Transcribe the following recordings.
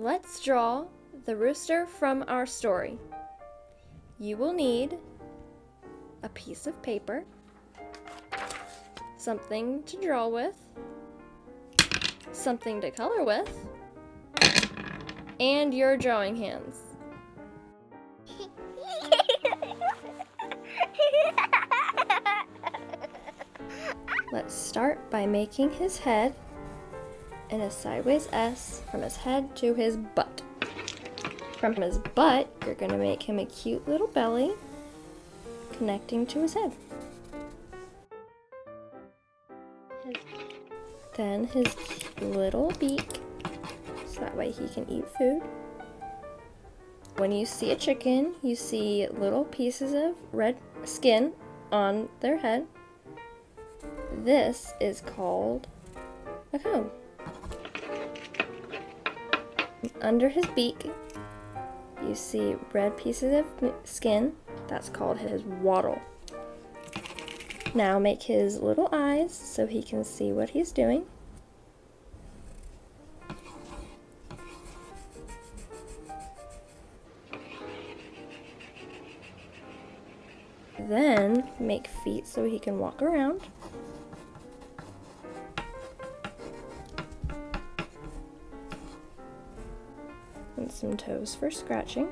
Let's draw the rooster from our story. You will need a piece of paper, something to draw with, something to color with, and your drawing hands. Let's start by making his head in a sideways S from his head to his butt. From his butt, you're going to make him a cute little belly connecting to his head. Then his little beak, so that way he can eat food. When you see a chicken, you see little pieces of red skin on their head. This is called a comb. Under his beak, you see red pieces of skin. That's called his wattle. Now make his little eyes so he can see what he's doing. Then make feet so he can walk around. And some toes for scratching.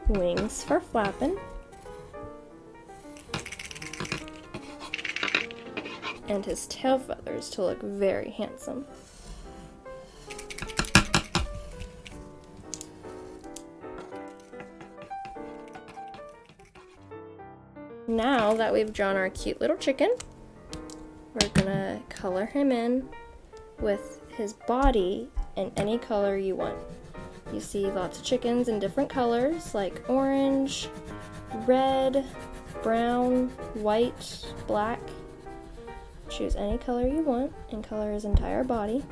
Wings for flapping. And his tail feathers to look very handsome. Now that we've drawn our cute little chicken, we're gonna color him in with his body in any color you want. You see lots of chickens in different colors like orange, red, brown, white, black. Choose any color you want and color his entire body.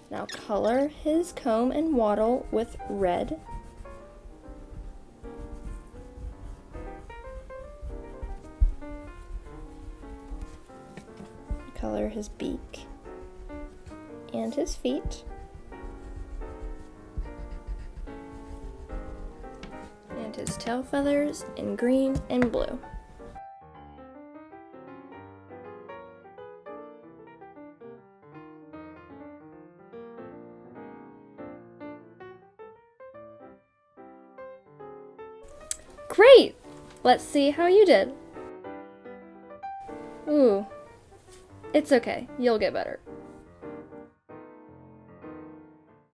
Now color his comb and wattle with red. Color his beak and his feet. And his tail feathers in green and blue. Great! Let's see how you did. Ooh. It's okay, you'll get better.